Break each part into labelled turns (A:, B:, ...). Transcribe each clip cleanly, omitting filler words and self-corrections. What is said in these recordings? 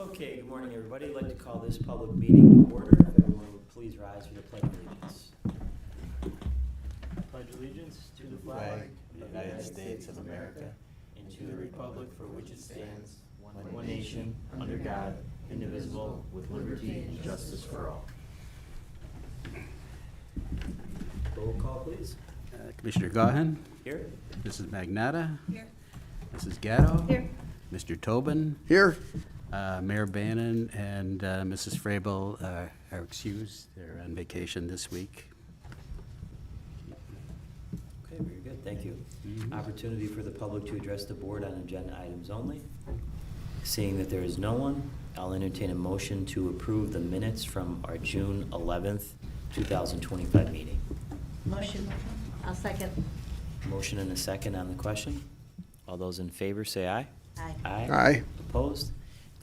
A: Okay, good morning, everybody. I'd like to call this public meeting to order. If everyone would please rise for the Pledge of Allegiance. Pledge allegiance to the flag of the United States of America and to the republic for which it stands, one nation, under God, indivisible, with liberty and justice for all. Roll call, please.
B: Commissioner Gahan,
A: Here.
B: Mrs. Magnata,
C: Here.
B: Mrs. Gatto,
C: Here.
B: Mr. Tobin,
D: Here.
B: Mayor Bannon, and Mrs. Frabel are excused. They're on vacation this week.
A: Okay, very good, thank you. Opportunity for the public to address the board on agenda items only. Seeing that there is no one, I'll entertain a motion to approve the minutes from our June 11th, 2025 meeting.
C: Motion. I'll second.
A: Motion and a second on the question. All those in favor say aye.
C: Aye.
D: Aye.
A: Opposed?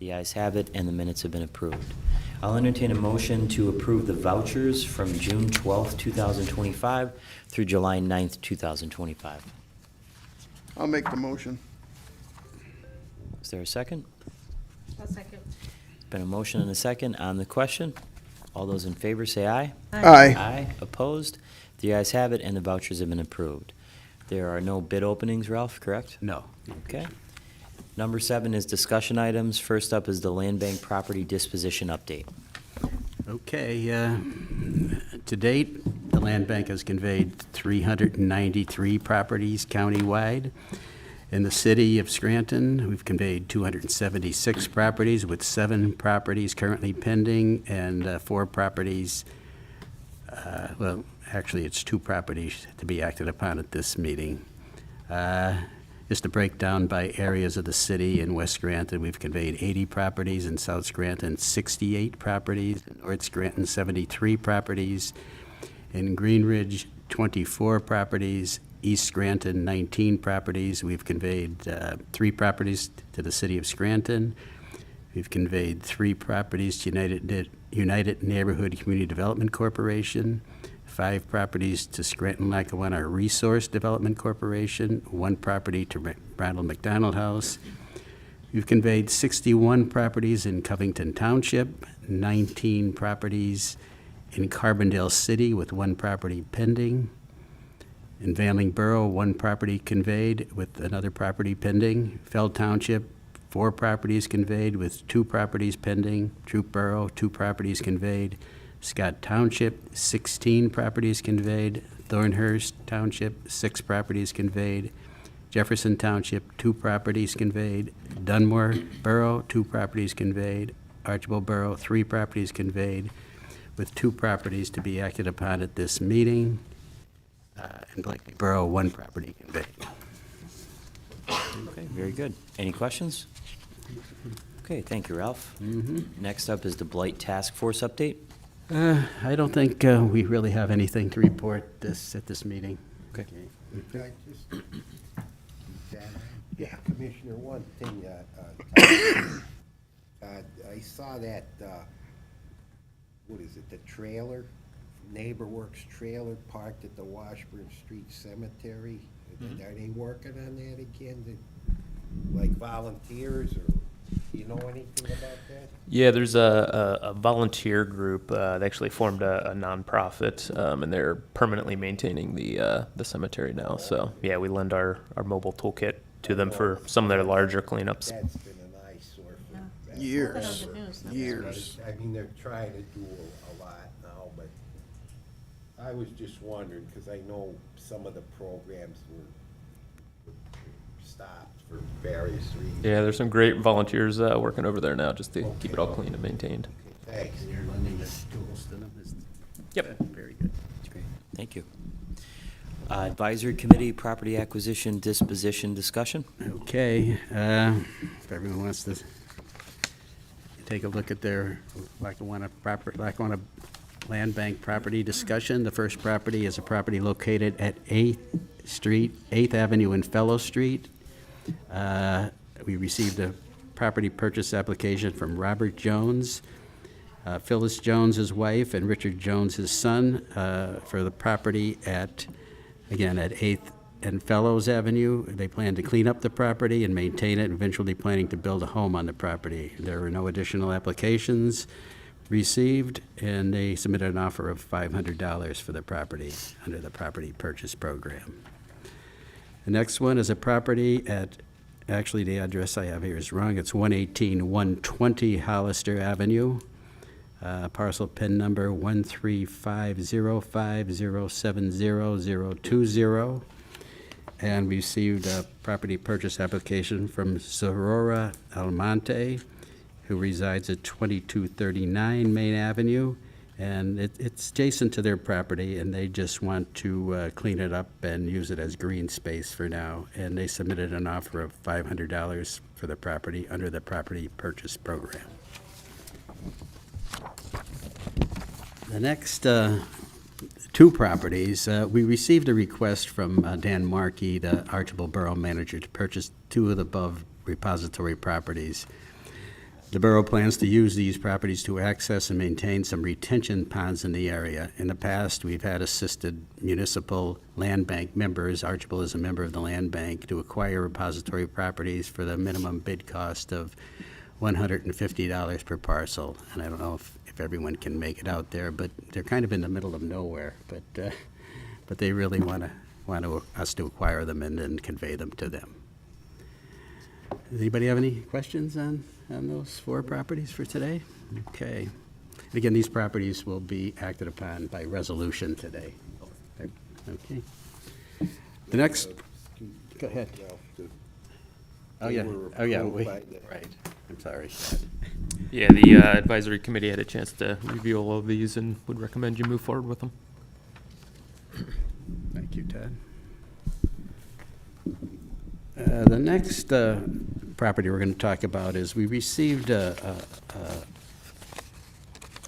A: The ayes have it, and the minutes have been approved. I'll entertain a motion to approve the vouchers from June 12th, 2025 through July 9th, 2025.
D: I'll make the motion.
A: Is there a second?
C: I'll second.
A: Been a motion and a second on the question. All those in favor say aye.
D: Aye.
A: Aye. Opposed? The ayes have it, and the vouchers have been approved. There are no bid openings, Ralph, correct?
B: No.
A: Okay. Number 7 is discussion items. First up is the Landbank property disposition update.
B: Okay, to date, the Land Bank has conveyed 393 properties countywide. In the city of Scranton, we've conveyed 276 properties, with 7 properties currently pending and 4 properties, well, actually, it's 2 properties to be acted upon at this meeting. Just to break down by areas of the city, in West Scranton, we've conveyed 80 properties, in South Scranton, 68 properties, in North Scranton, 73 properties, in Greenridge, 24 properties, East Scranton, 19 properties. We've conveyed 3 properties to the city of Scranton. We've conveyed 3 properties to United Neighborhood Community Development Corporation, 5 properties to Scranton Lackawanna Resource Development Corporation, 1 property to Ronald McDonald House. We've conveyed 61 properties in Covington Township, 19 properties in Carbondale City, with 1 property pending. In Vanling Borough, 1 property conveyed with another property pending. Feld Township, 4 properties conveyed with 2 properties pending. Troop Borough, 2 properties conveyed. Scott Township, 16 properties conveyed. Thornhurst Township, 6 properties conveyed. Jefferson Township, 2 properties conveyed. Dunmore Borough, 2 properties conveyed. Archibald Borough, 3 properties conveyed, with 2 properties to be acted upon at this meeting. And Blakeney Borough, 1 property conveyed.
A: Okay, very good. Any questions? Okay, thank you, Ralph. Next up is the Blight Task Force update.
B: I don't think we really have anything to report at this meeting.
A: Okay.
E: I just,
D: Yeah.
E: Commissioner, one thing, I saw that, what is it, the trailer, NeighborWorks trailer parked at the Washburn Street Cemetery. Are they working on that again, like volunteers, or do you know anything about that?
F: Yeah, there's a volunteer group that actually formed a nonprofit, and they're permanently maintaining the cemetery now. So yeah, we lend our mobile toolkit to them for some of their larger cleanups.
E: That's been an eyesore for
D: Years.
C: Put on the news, no?
D: Years.
E: I mean, they're trying to do a lot now, but I was just wondering, because I know some of the programs were stopped for various reasons.
F: Yeah, there's some great volunteers working over there now just to keep it all clean and maintained.
E: Thanks.
B: And you're lending the tools to them?
F: Yep.
B: Very good.
A: That's great. Thank you. Advisory Committee Property Acquisition Disposition Discussion.
B: Okay, if everyone wants to take a look at their Lackawanna Land Bank property discussion. The first property is a property located at 8th Avenue and Fellow Street. We received a property purchase application from Robert Jones, Phyllis Jones, his wife, and Richard Jones, his son, for the property at 8th and Fellows Avenue. They plan to clean up the property and maintain it, eventually planning to build a home on the property. There were no additional applications received, and they submitted an offer of $500 for the property under the property purchase program. The next one is a property at, actually the address I have here is wrong, it's 118-120 Hollister Avenue, parcel PIN number 13505070020, and received a property purchase application from Zorora Almonte, who resides at 2239 Main Avenue, and it's adjacent to their property, and they just want to clean it up and use it as green space for now. And they submitted an offer of $500 for the property under the property purchase program. The next two properties, we received a request from Dan Markey, the Archibald Borough Manager, to purchase two of the above repository properties. The borough plans to use these properties to access and maintain some retention ponds in the area. In the past, we've had assisted municipal land bank members, Archibald is a member of the land bank, to acquire repository properties for the minimum bid cost of $150 per parcel. And I don't know if everyone can make it out there, but they're kind of in the middle of nowhere. But they really want us to acquire them and then convey them to them. Does anybody have any questions on those four properties for today? Okay. And again, these properties will be acted upon by resolution today. Okay. The next, go ahead. Oh, yeah. Right. I'm sorry.
F: Yeah, the advisory committee had a chance to review all of these and would recommend you move forward with them.
B: Thank you, Ted. The next property we're going to talk about is we received a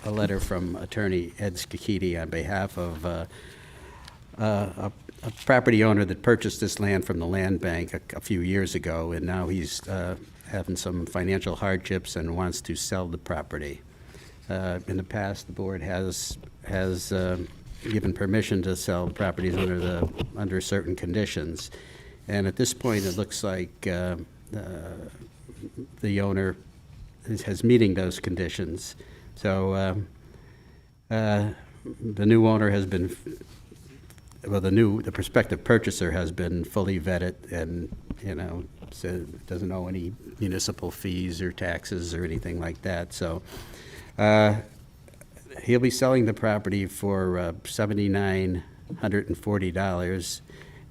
B: letter from Attorney Ed Skakidi on behalf of a property owner that purchased this land from the land bank a few years ago, and now he's having some financial hardships and wants to sell the property. In the past, the board has given permission to sell properties under certain conditions. And at this point, it looks like the owner is meeting those conditions. So the new owner has been, well, the prospective purchaser has been fully vetted and, so doesn't owe any municipal fees or taxes or anything like that. So he'll be selling the property for $7,940.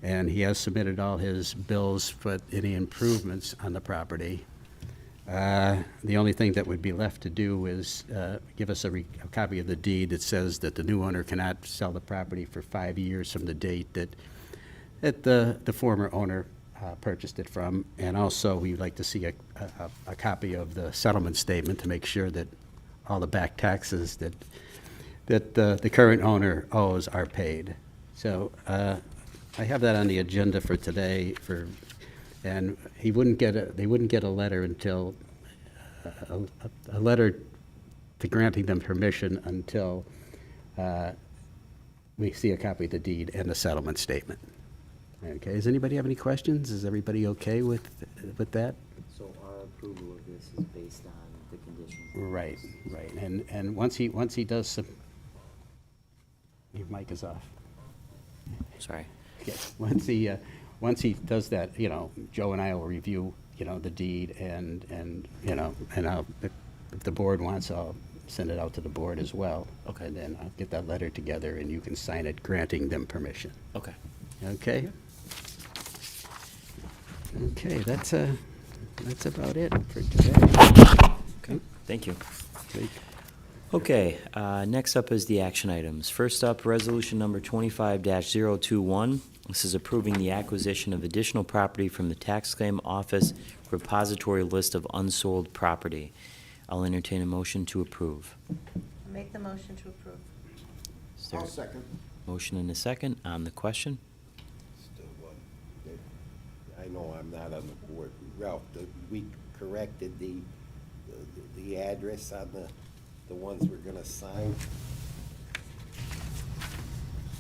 B: And he has submitted all his bills for any improvements on the property. The only thing that would be left to do is give us a copy of the deed that says that the new owner cannot sell the property for 5 years from the date that the former owner purchased it from. And also, we'd like to see a copy of the settlement statement to make sure that all the back taxes that the current owner owes are paid. So I have that on the agenda for today, and they wouldn't get a letter until a letter to granting them permission until we see a copy of the deed and the settlement statement. Okay. Does anybody have any questions? Is everybody okay with that?
A: So our approval of this is based on the conditions?
B: Right. And once he does some, your mic is off.
A: Sorry.
B: Yes, once he does that, Joe and I will review, the deed and if the board wants, I'll send it out to the board as well.
A: Okay.
B: And then I'll get that letter together and you can sign it granting them permission.
A: Okay.
B: Okay? Okay, that's about it for today.
A: Okay, thank you.
B: Okay.
A: Okay, next up is the action items. First up, resolution number 25-021. This is approving the acquisition of additional property from the Tax Claim Office repository list of unsold property. I'll entertain a motion to approve.
C: Make the motion to approve.
A: Is there
D: I'll
A: a
D: second.
A: motion and a second on the question?
E: Still one. I know I'm not on the board. Ralph, we corrected the address on the ones we're gonna sign.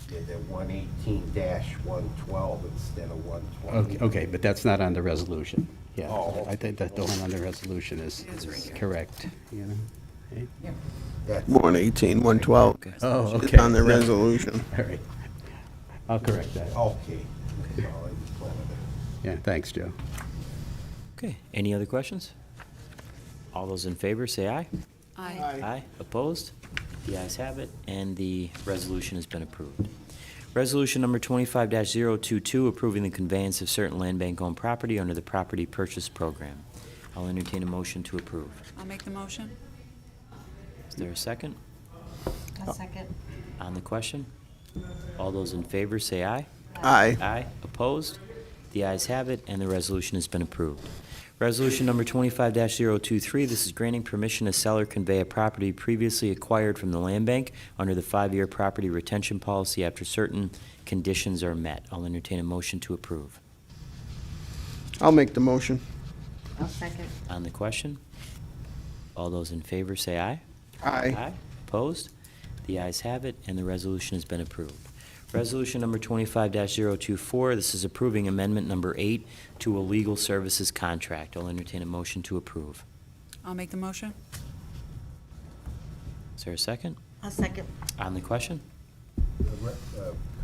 E: did the 118-112 instead of 120.
B: Okay, but that's not on the resolution. Yeah,
E: Oh.
B: I think that the one on the resolution is correct, you know? Okay.
E: That's
D: 118, 112.
A: Okay.
B: Oh,
D: It's
B: okay.
D: on the resolution.
B: All right. I'll correct that.
E: okay. That's all I just wanted to-
B: Yeah, thanks, Joe.
A: Okay, any other questions? All those in favor, say aye.
C: Aye.
A: Aye. Opposed? The ayes have it, and the resolution has been approved. Resolution number 25-022, approving the conveyance of certain land bank-owned property under the Property Purchase Program. I'll entertain a motion to approve.
G: I'll make the motion.
A: Is there a second?
C: A second.
A: On the question? All those in favor, say aye.
D: Aye.
A: Aye. Opposed? The ayes have it, and the resolution has been approved. Resolution number 25-023, this is granting permission to seller convey a property previously acquired from the land bank under the 5-year property retention policy after certain conditions are met. I'll entertain a motion to approve.
D: I'll make the motion.
C: I'll second.
A: On the question? All those in favor say aye.
D: Aye.
A: Opposed? The ayes have it, and the resolution has been approved. Resolution number 25-024, this is approving amendment number 8 to a legal services contract. I'll entertain a motion to approve.
G: I'll make the motion.
A: Is there a second?
C: I'll second.
A: On the question?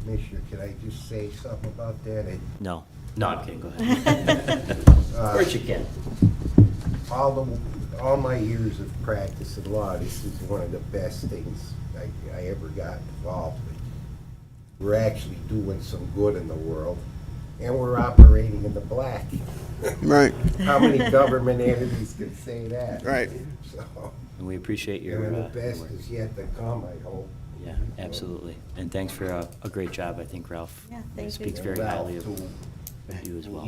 E: Commissioner, can I just say something about that?
A: No. No, I'm kidding, go ahead. Of course you can.
E: All my years of practice in law, this is one of the best things I ever got involved with. We're actually doing some good in the world, and we're operating in the black.
D: Right,
E: How many government entities can say that?
D: right.
E: So,
A: And we appreciate your
E: and the
A: work.
E: best is yet to come, I hope.
A: Yeah, absolutely. And thanks for a great job. I think Ralph
C: Yeah, thank you.
A: speaks
E: And
A: very
E: Ralph,
A: highly of
E: too.
A: you as well.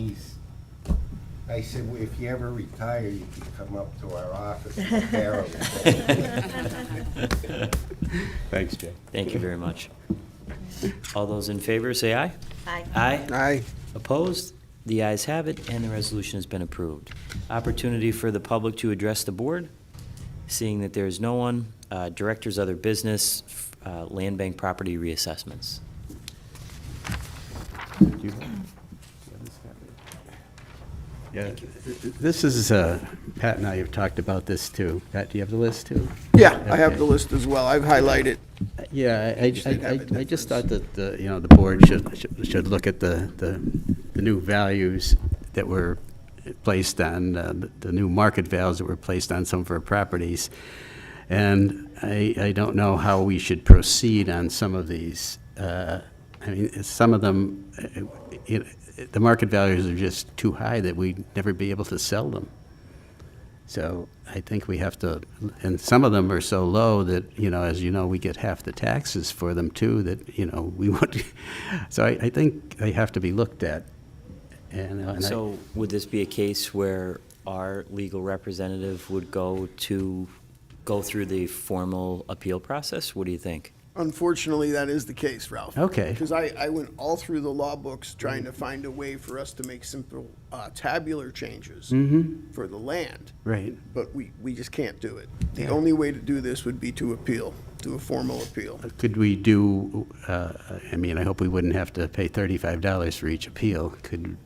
E: I said, well, if you ever retire, you can come up to our office and barrel.
B: Thanks, Joe.
A: Thank you very much. All those in favor, say aye.
C: Aye.
A: Aye.
D: Aye.
A: Opposed? The ayes have it, and the resolution has been approved. Opportunity for the public to address the board. Seeing that there is no one, directors, other business, land bank property reassessments.
B: Yeah, this is, Pat and I have talked about this too. Pat, do you have the list too?
D: Yeah, I have
B: Okay.
D: the list as well. I've highlighted.
B: Yeah,
D: Just didn't have it
B: I just thought
D: difference.
B: that, the board should look at the new values that were placed on, the new market values that were placed on some of our properties. And I don't know how we should proceed on some of these. I mean, some of them, the market values are just too high that we'd never be able to sell them. So I think we have to, and some of them are so low that, as you know, we get half the taxes for them too, that, we want, so I think they have to be looked at. And
A: So would this be a case where our legal representative would go through the formal appeal process? What do you think?
D: Unfortunately, that is the case, Ralph.
B: Okay.
D: Because I went all through the law books trying to find a way for us to make simple tabular changes for the land,
B: Right.
D: but we just can't do it. The only way to do this would be to appeal, do a formal appeal.
B: Could we do, I hope we wouldn't have to pay $35 for each appeal. Could,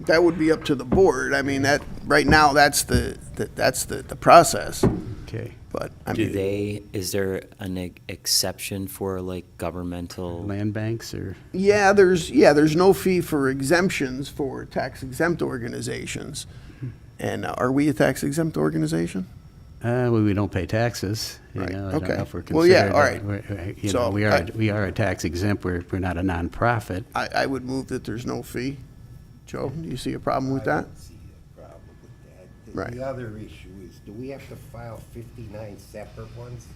D: That would be up to the board. I mean, that, right now, that's the process.
B: okay.
D: But,
A: Is there an exception for like governmental?
B: Land banks or?
D: yeah, there's no fee for exemptions for tax exempt organizations. And are we a tax exempt organization?
B: We don't pay taxes.
D: Right,
B: I don't
D: okay.
B: know if we're
D: Well, yeah,
B: considered,
D: all right.
B: we
D: So,
B: we are a tax exempt, we're not a nonprofit.
D: I would move that there's no fee. Joe, do you see a problem with
E: I
D: that?
E: don't see a problem with that.
D: Right.
E: The other issue is, do we have to file 59 separate ones?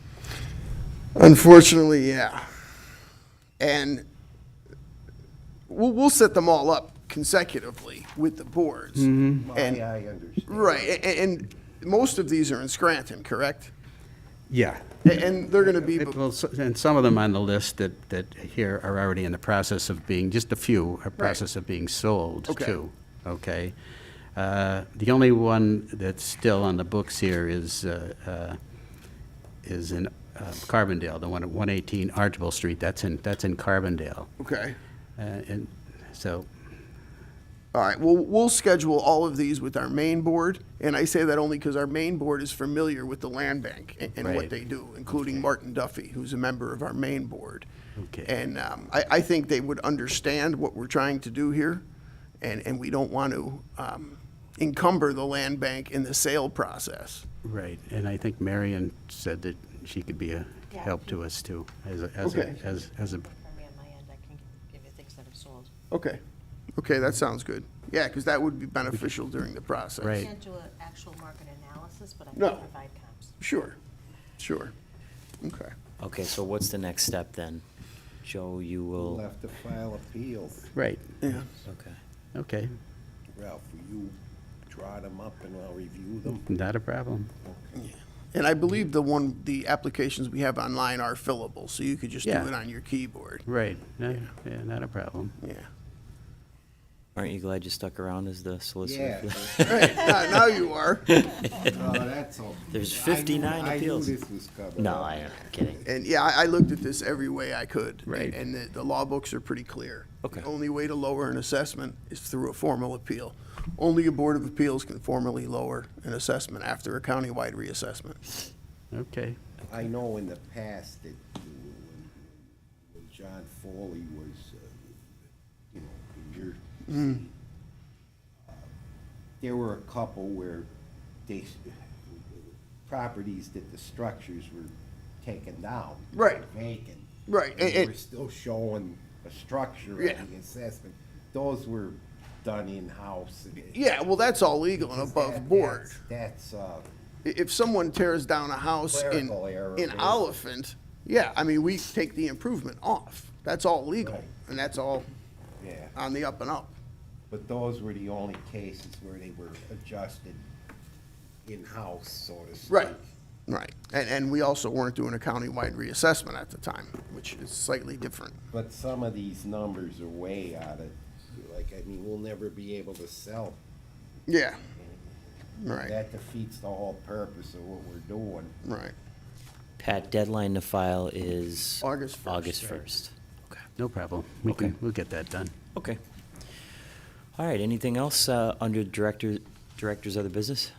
D: Unfortunately, yeah. And we'll set them all up consecutively with the boards.
E: Well,
D: And-
E: yeah, I understand.
D: Right, and most of these are in Scranton, correct?
B: Yeah.
D: And they're gonna be,
B: Well, and some of them on the list that here are already in the process of being, just a few, are process of being sold
D: Okay.
B: too. Okay? The only one that's still on the books here is in Carbondale, the one at 118 Archibald Street, that's in Carbondale.
D: Okay.
B: And so,
D: All right, well, we'll schedule all of these with our main board, and I say that only because our main board is familiar with the land bank and what
B: Right.
D: they do, including Martin Duffy, who's a member of our main board.
B: Okay.
D: And I think they would understand what we're trying to do here, and we don't want to encumber the land bank in the sale process.
B: right, and I think Marion said that she could be a
C: Yeah.
B: help to us too, as a,
D: Okay.
B: as a,
C: For me on my end, I can give you things that have sold.
D: Okay, okay, that sounds good. Yeah, because that would be beneficial during the process.
B: Right.
C: I can't do an actual market analysis, but I
D: No.
C: can provide comps.
D: Sure, sure. Okay.
A: Okay, so what's the next step then? Joe, you
E: We'll
A: will,
E: have to file appeals.
B: right,
D: Yeah.
A: okay.
B: okay,
E: Ralph, will you draw them up and I'll review them?
B: not a problem.
D: And I believe the applications we have online are fillable, so you could just do
B: Yeah.
D: it on your keyboard.
B: Right, yeah, not a problem.
D: Yeah.
A: Aren't you glad you stuck around as the solicitor?
E: Yeah.
D: Right, now you are.
E: No, that's all.
A: There's
E: I knew-
A: 59 appeals.
E: I knew this was coming.
A: No,
E: up.
A: I'm kidding.
D: And yeah, I looked at this every way I could.
B: Right.
D: And the law books are pretty clear.
A: Okay.
D: The only way to lower an assessment is through a formal appeal. Only a board of appeals can formally lower an assessment after a countywide reassessment.
B: Okay,
E: I know in the past that when John Foley was, in your seat, there were a couple where they, properties that the structures were taken down.
D: Right.
E: Vacant.
D: Right,
E: And they
D: and-
E: were still showing a structure
D: Yeah.
E: on the assessment. Those were done in-house.
D: Yeah, well, that's all legal and above board.
E: That's,
D: If someone tears down a house in
E: Clerical error,
D: in
E: basically.
D: Oliphant, yeah, I mean, we take the improvement off. That's all legal,
E: Right.
D: and that's all
E: yeah.
D: on the up and up.
E: But those were the only cases where they were adjusted in-house, so to speak.
D: Right, right. And we also weren't doing a countywide reassessment at the time, which is slightly different.
E: But some of these numbers are way out of, like, I mean, we'll never be able to sell.
D: Yeah, right,
E: That defeats the whole purpose of what we're doing.
D: right.
A: Pat, deadline to file is?
D: August 1st.
A: August 1st. Okay.
B: no problem.
A: Okay.
B: We'll get that done.
A: Okay. All right, anything else under directors other business?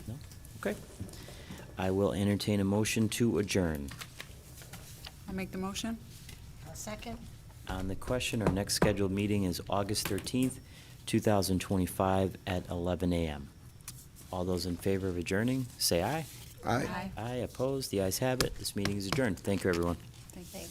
A: No? Okay. I will entertain a motion to adjourn.
G: I'll make the motion.
C: A second?
A: On the question, our next scheduled meeting is August 13th, 2025 at 11 a.m. All those in favor of adjourning, say aye.
D: Aye.
A: Aye, opposed, the ayes have it. This meeting is adjourned. Thank you, everyone.
G: Thank you.